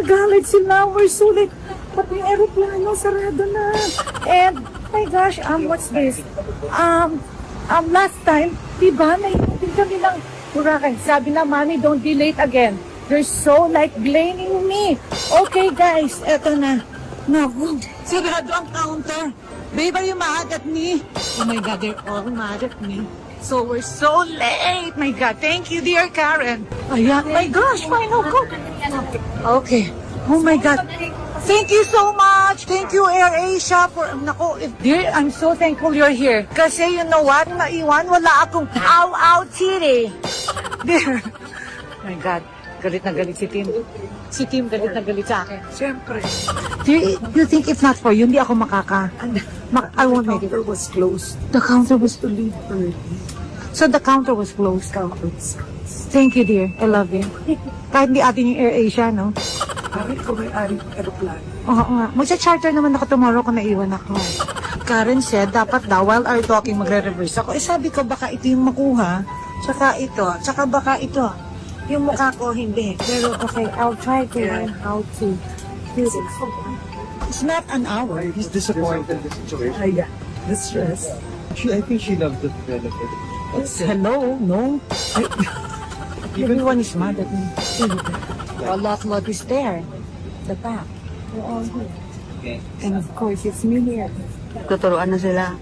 nagalit sila. We're so late. Pati yung aeroplano, sarado na. And, my gosh, what's this? Last time, diba, naiintin kami ng Boracay. Sabi na, Mommy, don't be late again. They're so like blaming me. Okay, guys, eto na. Naku, sarado ang counter. Babe, are you mad at me? Oh my God, they're all mad at me. So we're so late. My God, thank you, dear Karen. Ayan, my gosh, fine, go. Okay. Oh my God. Thank you so much. Thank you, AirAsia. Nako, dear, I'm so thankful you're here. Kasi you know what? Naiwan, wala akong titty. Dear. My God. Galit na galit si Tim. Si Tim galit na galit sa akin. Siyempre. Do you think if not for you, hindi ako I won't make it. The counter was closed. The counter was To leave early. So the counter was closed. Thank you, dear. I love you. Kahit hindi atin yung AirAsia, no? Karen ko may-ari ng aeroplano. Oo nga. Magsa-charter naman ako tomorrow kung naiwan ako. Karen said, dapat daw, while our talking, magre-reverse ako. Eh sabi ko, baka ito yung makuha. Tsaka ito. Tsaka baka ito. Yung mukha ko, hindi. Pero okay, I'll try to learn how to do this. It's not an hour. He's disappointed in the situation. Yeah. The stress. I think she loved the benefit. Hello? No? Everyone is mad at me. A lot is there. The back. We're all here. Okay. And of course, it's me here. Tuturuan na sila.